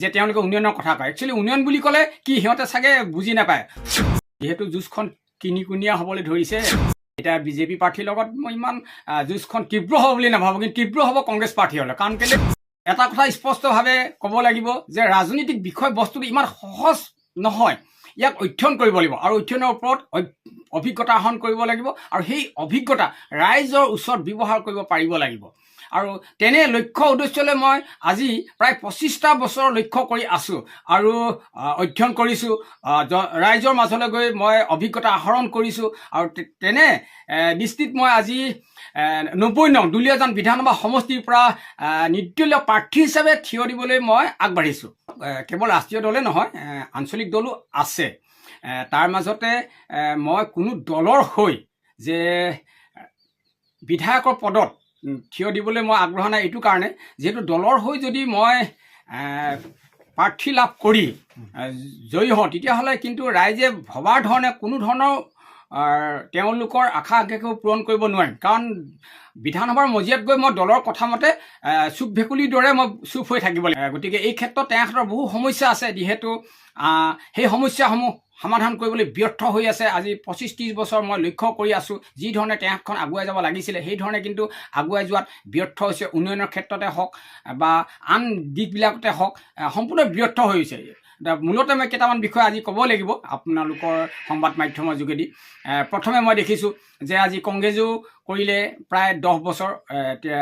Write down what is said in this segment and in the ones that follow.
যে তেওঁলোকে উন্নয়নৰ কথা কয়। একচুৱেলি উন্নয়ন বুলি ক'লে কি সিহঁতে চাগে বুজি নাপায়। যিহেতু যুঁজখন কিনিকুণীয়া হ'বলৈ ধৰিছে, এতিয়া বিজেপি প্ৰাৰ্থীৰ লগত মই ইমান যুঁজখন তীব্ৰ হ'ব বুলি নাভাবোঁ, কিন্তু তীব্ৰ হ'ব কংগ্ৰেছ প্ৰাৰ্থী হ'লে। কাৰণ কেলৈ এটা কথা স্পষ্টভাৱে ক'ব লাগিব যে ৰাজনৈতিক বিষয় বস্তুটো ইমান সহজ নহয়। ইয়াক অধ্যয়ন কৰিব লাগিব আৰু অধ্যয়নৰ ওপৰত অভিজ্ঞতা আহৰণ কৰিব লাগিব আৰু সেই অভিজ্ঞতা ৰাইজৰ ওচৰত ব্যৱহাৰ কৰিব পাৰিব লাগিব। আৰু তেনে লক্ষ্য উদ্দেশ্যলৈ মই আজি প্ৰায় 25টা বছৰ লক্ষ্য কৰি আছোঁ আৰু অধ্যয়ন কৰিছোঁ। ৰাইজৰ মাজলৈ গৈ মই অভিজ্ঞতা আহৰণ কৰিছোঁ আৰু তেনে দৃষ্টিত মই আজি 90 নং দুলীয়াজান বিধানসভা সমষ্টিৰ পৰা নিৰ্দলীয় প্ৰাৰ্থী হিচাপে থিয় দিবলৈ মই আগবাঢ়িছোঁ। কেৱল ৰাষ্ট্ৰীয় দলে নহয়, আঞ্চলিক দলো আছে। তাৰ মাজতে মই কোনো দলৰ হৈ যে বিধায়কৰ পদত থিয় দিবলৈ মই আগ্ৰহ নাই, এইটো কাৰণে যিহেতু দলৰ হৈ যদি মই প্ৰাৰ্থী লাভ কৰি জয়ী হওঁ, তেতিয়াহ'লে কিন্তু ৰাইজে ভবাৰ ধৰণে কোনো ধৰণৰ তেওঁলোকৰ আশা আকাংক্ষাও পূৰণ কৰিব নোৱাৰিম। কাৰণ বিধানসভাৰ মজিয়াত গৈ মই দলৰ কথা মতে চুপ ভেকুলীৰ দৰে মই চুপ হৈ থাকিব লাগিব। গতিকে এই ক্ষেত্ৰত তেওঁৰ হাতত বহু সমস্যা আছে, যিহেতু সেই সমস্যাসমূহ সমাধান কৰিবলৈ ব্যৰ্থ হৈ আছে। আজি 25-30 বছৰ মই লক্ষ্য কৰি আছোঁ, যি ধৰণে তেওঁখন আগুৱাই যাব লাগিছিলে সেই ধৰণে কিন্তু আগুৱাই যোৱাত ব্যৰ্থ হৈছে। উন্নয়নৰ ক্ষেত্ৰতে হওক বা আন দিশবিলাকতে হওক সম্পূৰ্ণ ব্যৰ্থ হৈছে। মূলতে মই কেইটামান বিষয় আজি ক'ব লাগিব আপোনালোকৰ সংবাদ মাধ্যমৰ যোগেদি। প্ৰথমে মই দেখিছোঁ যে আজি কংগ্ৰেছেও কৰিলে প্ৰায় 10 বছৰ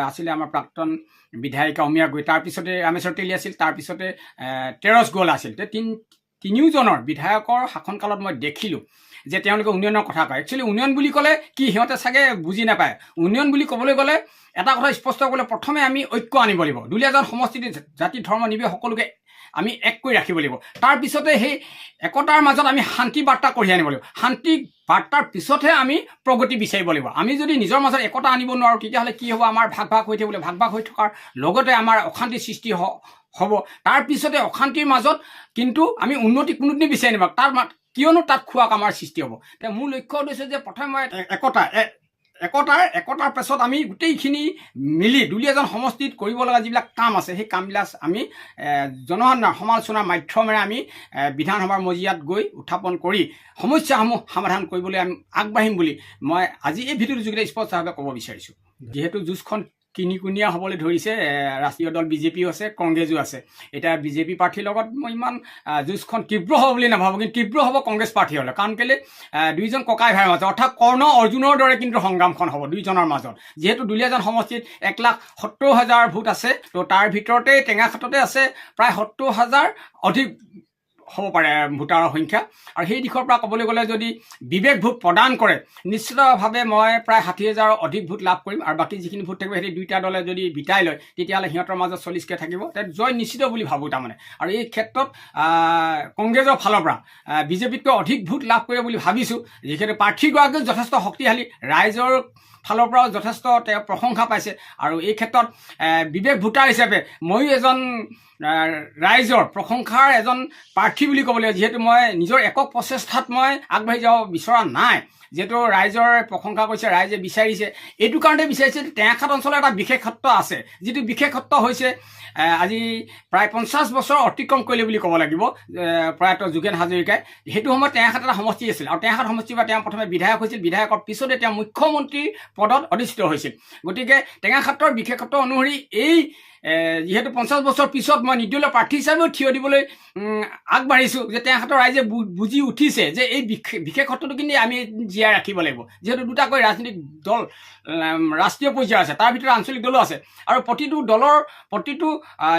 আছিলে আমাৰ প্ৰাক্তন বিধায়িকা অমিয়া গগৈ, তাৰপিছতে ৰামেশ্বৰ তেলী আছিল, তাৰপিছতে তেৰছ গোৱালা আছিল। তিনিওজনৰ বিধায়কৰ শাসনকালত মই দেখিলোঁ যে তেওঁলোকে উন্নয়নৰ কথা কয়। একচুৱেলি উন্নয়ন বুলি ক'লে কি সিহঁতে চাগে বুজি নাপায়। উন্নয়ন বুলি ক'বলৈ গ'লে এটা কথা স্পষ্ট ক'লে প্ৰথমে আমি ঐক্য আনিব লাগিব। দুলীয়াজান সমষ্টিত জাতি ধৰ্ম নিৰ্বিশেষে সকলোকে আমি এক কৰি ৰাখিব লাগিব। তাৰপিছতে সেই একতাৰ মাজত আমি শান্তি বাৰ্তা কঢ়িয়াই আনিব লাগিব। শান্তি বাৰ্তাৰ পিছতহে আমি প্ৰগতি বিচাৰিব লাগিব। আমি যদি নিজৰ মাজত একতা আনিব নোৱাৰোঁ, তেতিয়াহ'লে কি হ'ব? আমাৰ ভাগ ভাগ হৈ থাকিব। ভাগ ভাগ হৈ থকাৰ লগতে আমাৰ অশান্তিৰ সৃষ্টি হ'ব। তাৰপিছতে অশান্তিৰ মাজত কিন্তু আমি উন্নতি কোনোদিনে বিচাৰি নাপাওঁ। কিয়নো তাত খোৱাক আমাৰ সৃষ্টি হ'ব। এতিয়া মোৰ লক্ষ্য উদ্দেশ্য যে প্ৰথমে মই একতাৰ পাছত আমি গোটেইখিনি মিলি দুলীয়াজান সমষ্টিত কৰিব লগা যিবিলাক কাম আছে সেই কামবিলাক আমি জনসাধাৰণৰ সমালোচনাৰ মাধ্যমেৰে আমি বিধানসভাৰ মজিয়াত গৈ উত্থাপন কৰি সমস্যাসমূহ সমাধান কৰিবলৈ আমি আগবাঢ়িম বুলি মই আজি এই ভিডিঅ'টোৰ যোগেদি স্পষ্টভাৱে ক'ব বিচাৰিছোঁ। যিহেতু যুঁজখন কিনিকুণীয়া হ'বলৈ ধৰিছে, ৰাষ্ট্ৰীয় দল বিজেপিও আছে, কংগ্ৰেছো আছে। এতিয়া বিজেপি প্ৰাৰ্থীৰ লগত মই ইমান যুঁজখন তীব্ৰ হ'ব বুলি নাভাবোঁ, কিন্তু তীব্ৰ হ'ব কংগ্ৰেছ প্ৰাৰ্থী হ'লে। কাৰণ কেলৈ দুইজন ককাই ভাইৰ মাজত, অৰ্থাৎ কৰ্ণ অৰ্জুনৰ দৰে কিন্তু সংগ্ৰামখন হ'ব দুইজনৰ মাজত। যিহেতু দুলীয়াজান সমষ্টিত 1,70,000 ভোট আছে, তো তাৰ ভিতৰতে টেঙাখাটতে আছে প্ৰায় 70,000 অধিক হ'ব পাৰে ভোটাৰৰ সংখ্যা। আৰু সেই দিশৰ পৰা ক'বলৈ গ'লে যদি বিবেক ভোট প্ৰদান কৰে, নিশ্চিতভাৱে মই প্ৰায় 60,000 অধিক ভোট লাভ কৰিম। আৰু বাকী যিখিনি ভোট থাকিব সেই দুইটা দলে যদি বিটাই লয়, তেতিয়াহ'লে সিহঁতৰ মাজত 40কৈ থাকিব। তাত জয় নিশ্চিত বুলি ভাবোঁ তাৰমানে। আৰু এই ক্ষেত্ৰত কংগ্ৰেছৰ ফালৰ পৰা বিজেপিতকৈ অধিক ভোট লাভ কৰিব বুলি ভাবিছোঁ। যিহেতু প্ৰাৰ্থীগৰাকীও যথেষ্ট শক্তিশালী, ৰাইজৰ ফালৰ পৰাও যথেষ্ট তেওঁ প্ৰশংসা পাইছে। আৰু এই ক্ষেত্ৰত বিবেক ভোটাৰ হিচাপে ময়ো এজন ৰাইজৰ প্ৰশংসাৰ এজন প্ৰাৰ্থী বুলি ক'ব লাগিব। যিহেতু মই নিজৰ একক প্ৰচেষ্টাত মই আগবাঢ়ি যাব বিচৰা নাই, যিহেতু ৰাইজৰ প্ৰশংসা কৰিছে, ৰাইজে বিচাৰিছে। এইটো কাৰণতে বিচাৰিছে যে টেঙাখাট অঞ্চলৰ এটা বিশেষত্ব আছে, যিটো বিশেষত্ব হৈছে আজি প্ৰায় 50 বছৰ অতিক্ৰম কৰিলে বুলি ক'ব লাগিব প্ৰয়াত যোগেন হাজৰিকাই। সেইটো সময়ত টেঙাখাট এটা সমষ্টি আছিল আৰু টেঙাখাট সমষ্টিৰ পৰা তেওঁ প্ৰথমে বিধায়ক হৈছিল। বিধায়কৰ পিছতে তেওঁ মুখ্যমন্ত্ৰীৰ পদত অধিষ্ঠিত হৈছিল। গতিকে টেঙাখাটৰ বিশেষত্ব অনুসৰি এই যিহেতু 50 বছৰ পিছত মই নিৰ্দলীয় প্ৰাৰ্থী হিচাপেও থিয় দিবলৈ আগবাঢ়িছোঁ, যে টেঙাখাটৰ ৰাইজে বুজি উঠিছে যে এই বিশেষত্বটো কিন্তু আমি জীয়াই ৰাখিব লাগিব। যিহেতু দুটাকৈ ৰাজনৈতিক দল ৰাষ্ট্ৰীয় পৰ্যায়ৰ আছে, তাৰ ভিতৰত আঞ্চলিক দলো আছে। আৰু প্ৰতিটো দলৰ প্ৰতিটো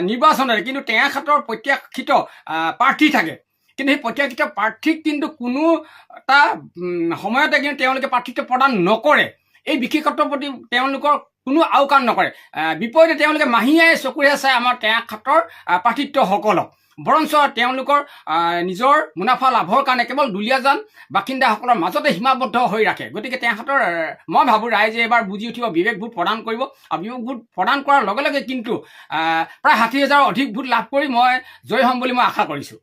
নিৰ্বাচনতে কিন্তু টেঙাখাটৰ প্ৰত্যাশিত প্ৰাৰ্থী থাকে, কিন্তু সেই প্ৰত্যাশিত প্ৰাৰ্থীক কিন্তু কোনো এটা সময়তে কিন্তু তেওঁলোকে প্ৰাৰ্থিত্ব প্ৰদান নকৰে। এই বিশেষত্বৰ প্ৰতি তেওঁলোকৰ কোনো আওকাণ নকৰে। বিপৰীতে তেওঁলোকে মাহীয়াই চকুৰে চাই আমাৰ টেঙাখাটৰ প্ৰাৰ্থিত্বসকলক, বৰঞ্চ তেওঁলোকৰ নিজৰ মুনাফা লাভৰ কাৰণে কেৱল দুলীয়াজান বাসিন্দাসকলৰ মাজতে সীমাবদ্ধ হৈ ৰাখে। গতিকে টেঙাখাটৰ মই ভাবোঁ ৰাইজে এবাৰ বুজি উঠিব, বিবেক ভোট প্ৰদান কৰিব। আৰু বিবেক ভোট প্ৰদান কৰাৰ লগে লগে কিন্তু প্ৰায় 60,000 অধিক ভোট লাভ কৰি মই জয়ী হ'ম বুলি মই আশা কৰিছোঁ।